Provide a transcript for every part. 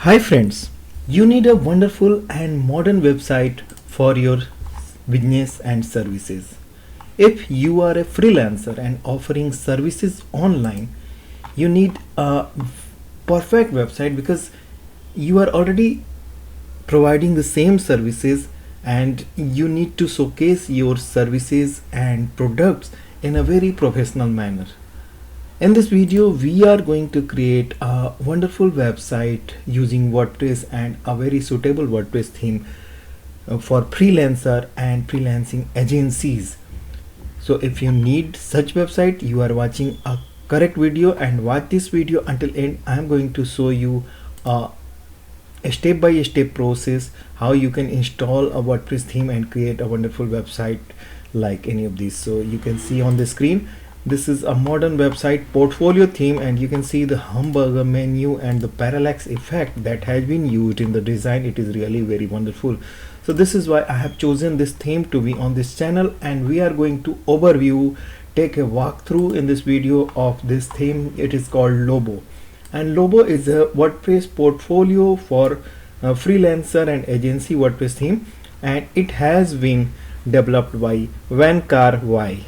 Hi friends, you need a wonderful and modern website for your business and services. If you are a freelancer and offering services online, you need a perfect website because you are already providing the same services and you need to showcase your services and products in a very professional manner. In this video, we are going to create a wonderful website using WordPress and a very suitable WordPress theme for freelancer and freelancing agencies. So if you need such website, you are watching a correct video, and watch this video until end. I am going to show you a step-by-step process how you can install a WordPress theme and create a wonderful website like any of these. So you can see on the screen, this is a modern website portfolio theme, and you can see the hamburger menu and the parallax effect that has been used in the design. It is really very wonderful. So this is why I have chosen this theme to be on this channel, and we are going to take a walkthrough in this video of this theme. It is called Lobo, and Lobo is a WordPress portfolio for freelancer and agency WordPress theme, and it has been developed by Vankar Y.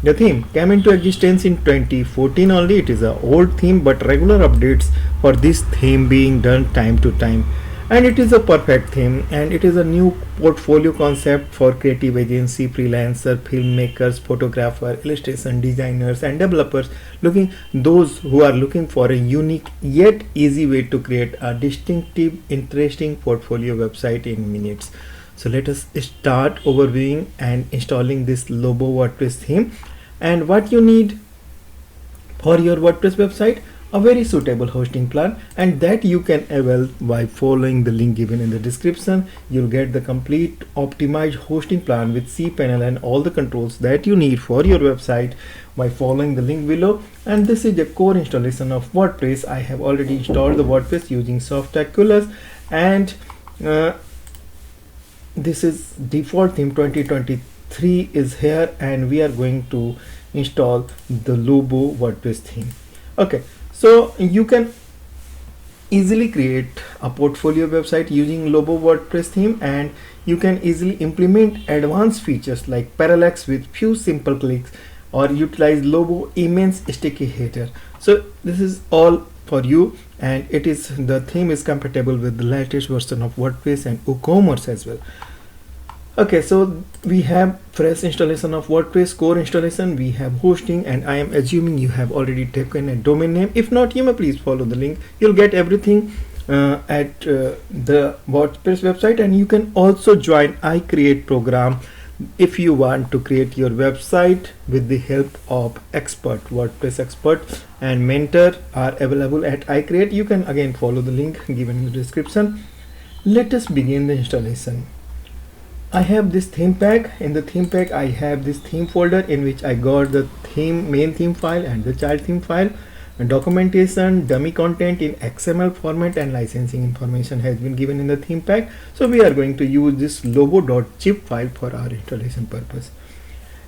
The theme came into existence in 2014 only. It is an old theme, but regular updates for this theme being done time to time, and it is a perfect theme, and it is a new portfolio concept for creative agency, freelancer, filmmakers, photographer, illustration designers and developers, those who are looking for a unique yet easy way to create a distinctive, interesting portfolio website in minutes. So let us start overviewing and installing this Lobo WordPress theme. And what you need for your WordPress website: a very suitable hosting plan, and that you can avail by following the link given in the description. You'll get the complete optimized hosting plan with cPanel and all the controls that you need for your website by following the link below. And this is a core installation of WordPress. I have already installed the WordPress using Softaculous, and this is default theme 2023 is here, and we are going to install the Lobo WordPress theme. Okay, so you can easily create a portfolio website using Lobo WordPress theme, and you can easily implement advanced features like parallax with few simple clicks, or utilize Lobo immense sticky header. So this is all for you, and the theme is compatible with the latest version of WordPress and WooCommerce as well. Okay, so we have fresh installation of WordPress, core installation, we have hosting, and I am assuming you have already taken a domain name. If not, you may please follow the link. You'll get everything at the WordPress website, and you can also join iCreate program if you want to create your website with the help of expert. WordPress expert and mentor are available at iCreate. You can again follow the link given in the description. Let us begin the installation. I have this theme pack. In the theme pack, I have this theme folder in which I got the main theme file and the child theme file, and documentation, dummy content in XML format, and licensing information has been given in the theme pack. So we are going to use this lobo.zip file for our installation purpose.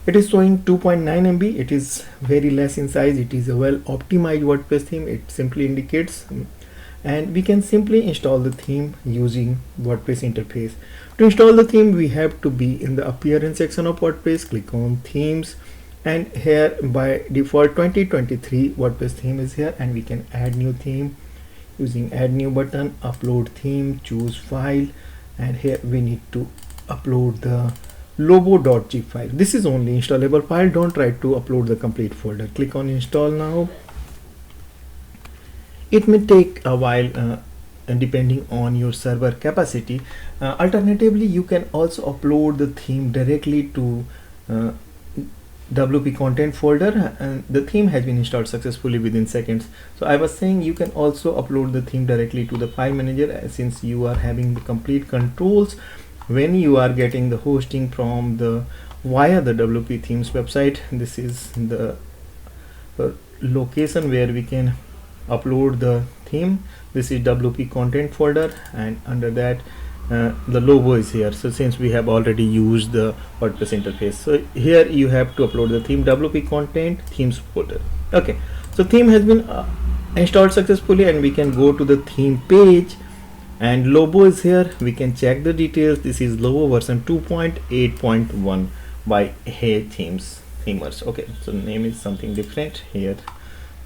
It is showing 2.9 MB. It is very less in size. It is a well optimized WordPress theme. It simply indicates, and we can simply install the theme using WordPress interface. To install the theme, we have to be in the appearance section of WordPress, click on themes, and here by default 2023 WordPress theme is here, and we can add new theme using add new button, upload theme, choose file, and here we need to upload the lobo.zip file. This is only installable file. Don't try to upload the complete folder. Click on install now. It may take a while depending on your server capacity. Alternatively, you can also upload the theme directly to WP content folder, and the theme has been installed successfully within seconds. So I was saying you can also upload the theme directly to the file manager, since you are having the complete controls when you are getting the hosting from via the WP themes website. This is the location where we can upload the theme. This is WP content folder, and under that the Lobo is here. So since we have already used the WordPress interface, so here you have to upload the theme, WP content themes folder. Okay, so theme has been installed successfully, and we can go to the theme page And Lobo is here. We can check the details. This is Lobo version 2.8.1 by Hey Themes Themers. Okay, so name is something different here.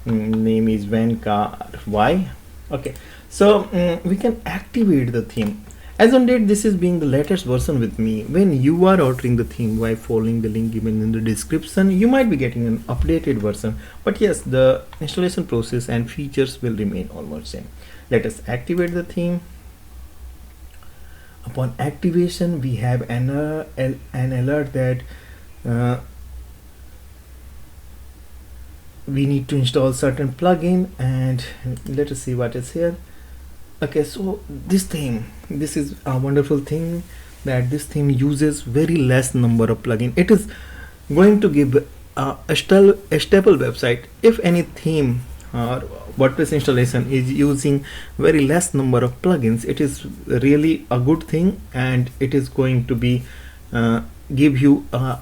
Name is Vankar Y. Okay, so we can activate the theme. As on date, this is being the latest version with me. When you are ordering the theme by following the link given in the description, you might be getting an updated version. But yes, the installation process and features will remain almost same. Let us activate the theme. Upon activation, we have an alert that we need to install certain plugin, and let us see what is here. Okay, so this theme, this is a wonderful thing that this theme uses very less number of plugin. It is going to give a stable website. If any theme or WordPress installation is using very less number of plugins, it is really a good thing, and it is going to be give you a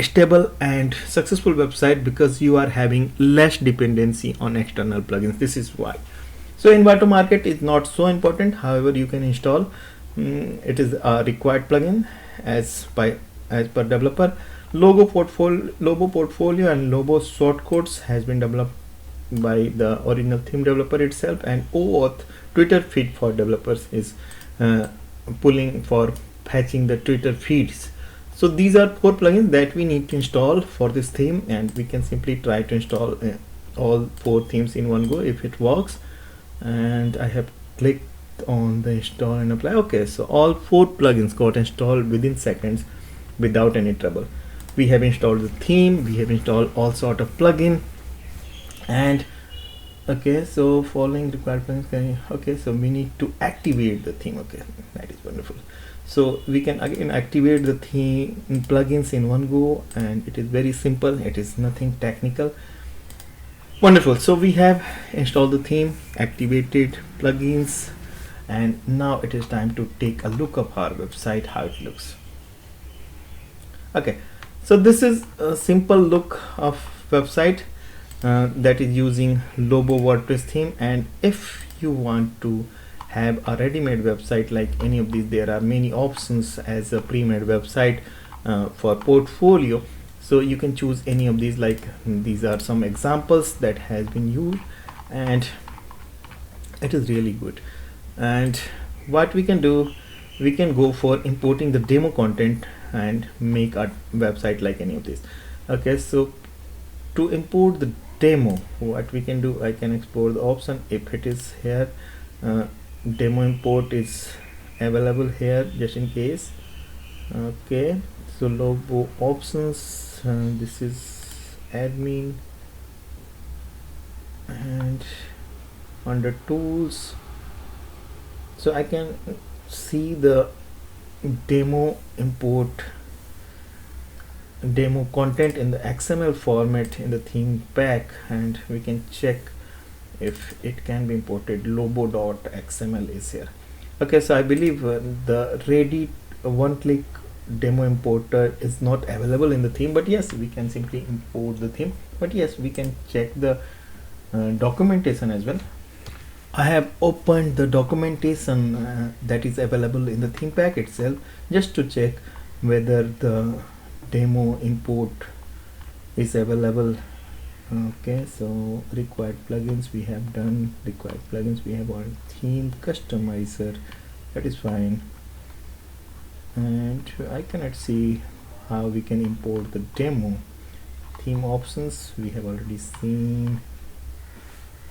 stable and successful website because you are having less dependency on external plugins. This is why. So envato market is not so important. However, you can install. It is a required plugin as per developer. Lobo portfolio and Lobo shortcodes has been developed by the original theme developer itself, and OAuth Twitter feed for developers is pulling for patching the Twitter feeds. So these are 4 plugins that we need to install for this theme, and we can simply try to install all 4 themes in one go if it works. And I have clicked on the install and apply. Okay, so all 4 plugins got installed within seconds without any trouble. We have installed the theme, we have installed all sort of plugin, and okay, so following required plugins. Okay, so we need to activate the theme. Okay, that is wonderful. So we can again activate the theme plugins in one go, and it is very simple. It is nothing technical. Wonderful. So we have installed the theme, activated plugins, and now it is time to take a look of our website, how it looks. Okay, so this is a simple look of website that is using Lobo WordPress theme. And if you want to have a ready-made website like any of these, there are many options as a pre-made website for portfolio. So you can choose any of these, like these are some examples that has been used, and it is really good. And what we can do, we can go for importing the demo content and make a website like any of these. Okay, so to import the demo, what we can do, I can explore the option if it is here. Demo import is available here just in case. Okay, so Logo options, this is admin, and under tools, so I can see the demo import demo content in the XML format in the theme pack, and we can check if it can be imported. Lobo.xml is here. Okay, so I believe the ready one-click demo importer is not available in the theme, but yes, we can simply import the theme. But yes, we can check the documentation as well. I have opened the documentation that is available in the theme pack itself, just to check whether the demo import is available. Okay, so required plugins we have done, required plugins we have on theme customizer, that is fine. And I cannot see how we can import the demo. Theme options we have already seen.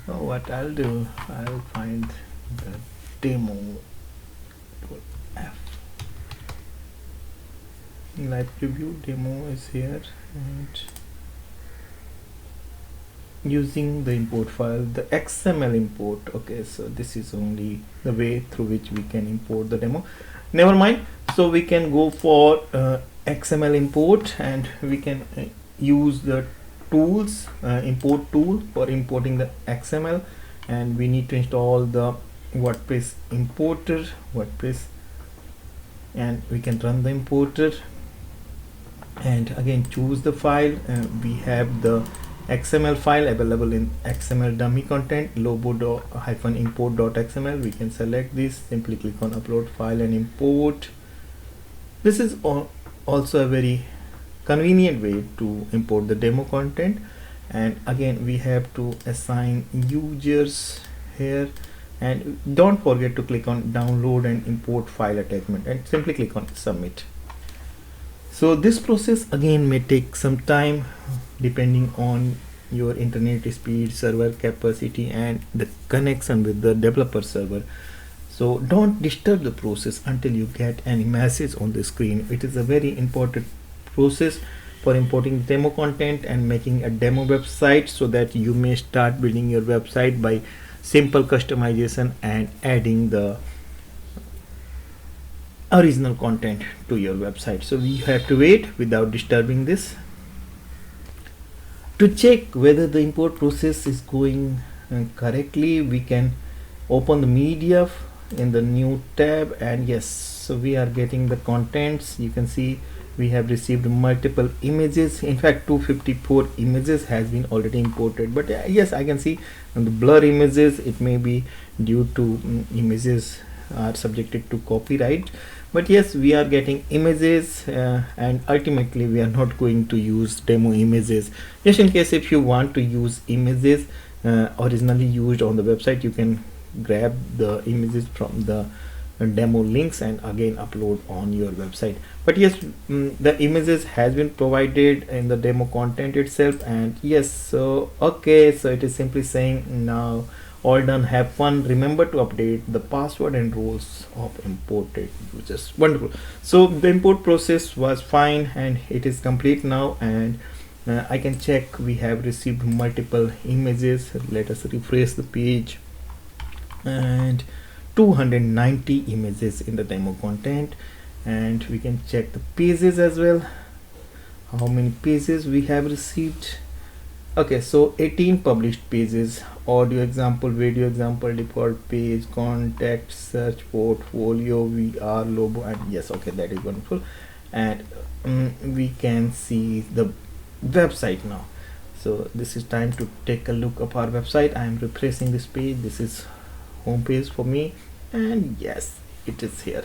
Oh, what I'll do, I'll find the demo. F. Live preview demo is here, and using the import file, the XML import. Okay, so this is only the way through which we can import the demo. Never mind, so we can go for XML import, and we can use the tools, import tool for importing the XML, and we need to install the WordPress importer, and we can run the importer, and again choose the file. We have the XML file available in XML dummy content lobo-import.xml. We can select this, simply click on upload file and import. This is also a very convenient way to import the demo content. And again, we have to assign users here, and don't forget to click on download and import file attachment and simply click on submit. So this process again may take some time depending on your internet speed, server capacity, and the connection with the developer server. So don't disturb the process until you get any message on the screen. It is a very important process for importing demo content and making a demo website, so that you may start building your website by simple customization and adding the original content to your website. So we have to wait without disturbing this. To check whether the import process is going correctly, we can open the media in the new tab, and yes, so we are getting the contents. You can see we have received multiple images. In fact, 254 images has been already imported, but yes, I can see on the blur images, it may be due to images are subjected to copyright. But yes, we are getting images, and ultimately we are not going to use demo images. Just in case if you want to use images originally used on the website, you can grab the images from the demo links and again upload on your website. But yes, the images has been provided in the demo content itself. And yes, so okay, so it is simply saying now all done, have fun, remember to update the password and roles of imported users. Wonderful. So the import process was fine and it is complete now, and I can check we have received multiple images. Let us refresh the page, and 290 images in the demo content. And we can check the pages as well, how many pages we have received. Okay, so 18 published pages: audio example, video example, default page, contact, search, portfolio, VR, Lobo, and yes, okay, that is wonderful. And we can see the website now. So this is time to take a look of our website. I am refreshing this page. This is home page for me, and yes, it is here.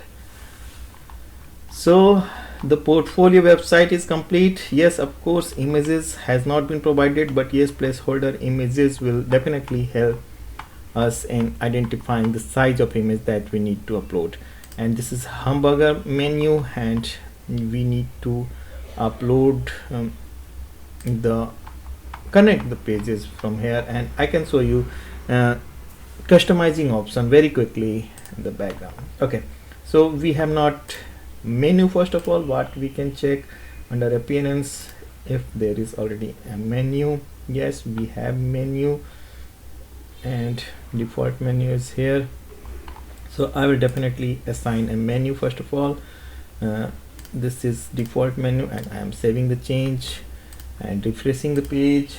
So the portfolio website is complete. Yes, of course, images has not been provided, but yes, placeholder images will definitely help us in identifying the size of image that we need to upload. And this is hamburger menu, and we need to upload the connect the pages from here. And I can show you customizing option very quickly in the background. Okay, so we have not menu. First of all, what we can check under appearance, if there is already a menu. Yes, we have menu, and default menu is here. So I will definitely assign a menu. First of all, this is default menu, and I am saving the change and refreshing the page.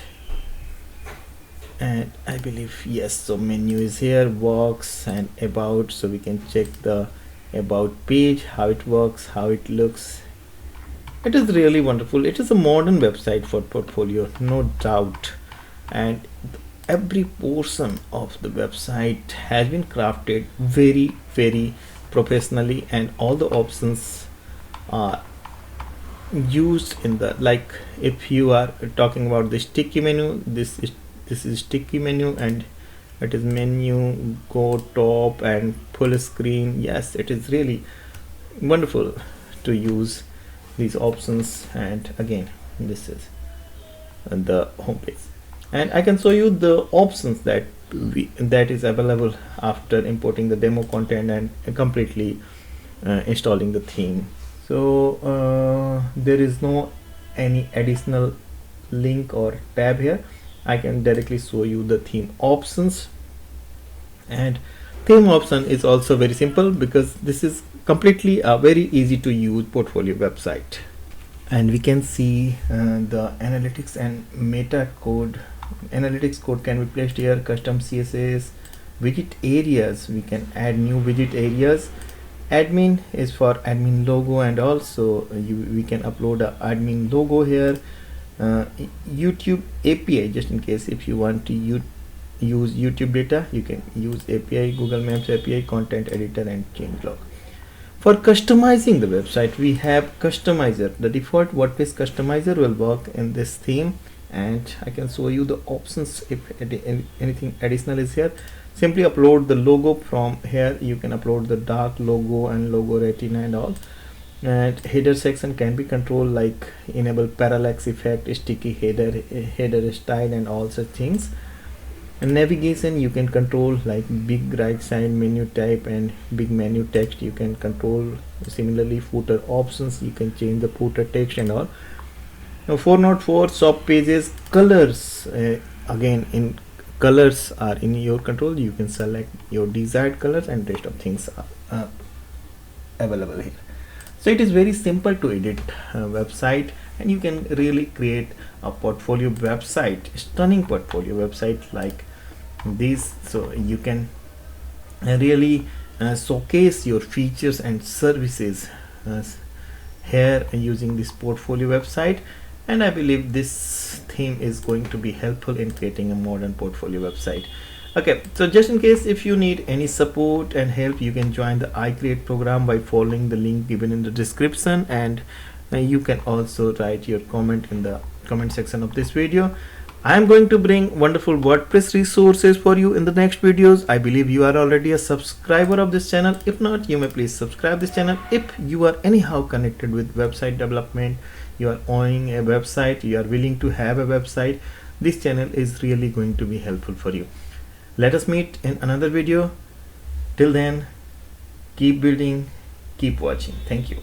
And I believe yes, so menu is here, works and about. So we can check the about page, how it works, how it looks. It is really wonderful. It is a modern website for portfolio, no doubt. And every portion of the website has been crafted very professionally, and all the options are used in the, like if you are talking about the sticky menu, this is sticky menu, and it is menu, go top, and full screen. Yes, it is really wonderful to use these options. And again, this is the home page, and I can show you the options that is available after importing the demo content and completely installing the theme. So there is no any additional link or tab here. I can directly show you the theme options. And theme option is also very simple, because this is completely a very easy to use portfolio website. And we can see the analytics and meta code. Analytics code can be placed here, custom CSS, widget areas, we can add new widget areas. Admin is for admin logo, and also we can upload a admin logo here. YouTube API, just in case if you want to use YouTube data, you can use API, Google Maps API, content editor, and changelog. For customizing the website, we have customizer. The default WordPress customizer will work in this theme, and I can show you the options if anything additional is here. Simply upload the logo from here. You can upload the dark logo and logo retina and all. And header section can be controlled, like enable parallax effect, sticky header style, and all such things. And navigation you can control, like big right side menu type and big menu text you can control. Similarly, footer options, you can change the footer text and all. Now 404 shop pages colors, again in colors are in your control. You can select your desired colors, and rest of things are available here. So it is very simple to edit a website, and you can really create a portfolio website, stunning portfolio website like this. So you can really showcase your features and services here using this portfolio website. And I believe this theme is going to be helpful in creating a modern portfolio website. Okay, so just in case if you need any support and help, you can join the iCreate program by following the link given in the description, and you can also write your comment in the comment section of this video. I am going to bring wonderful WordPress resources for you in the next videos. I believe you are already a subscriber of this channel. If not, you may please subscribe this channel. If you are anyhow connected with website development, you are owning a website, you are willing to have a website, this channel is really going to be helpful for you. Let us meet in another video. Till then, keep building, keep watching. Thank you.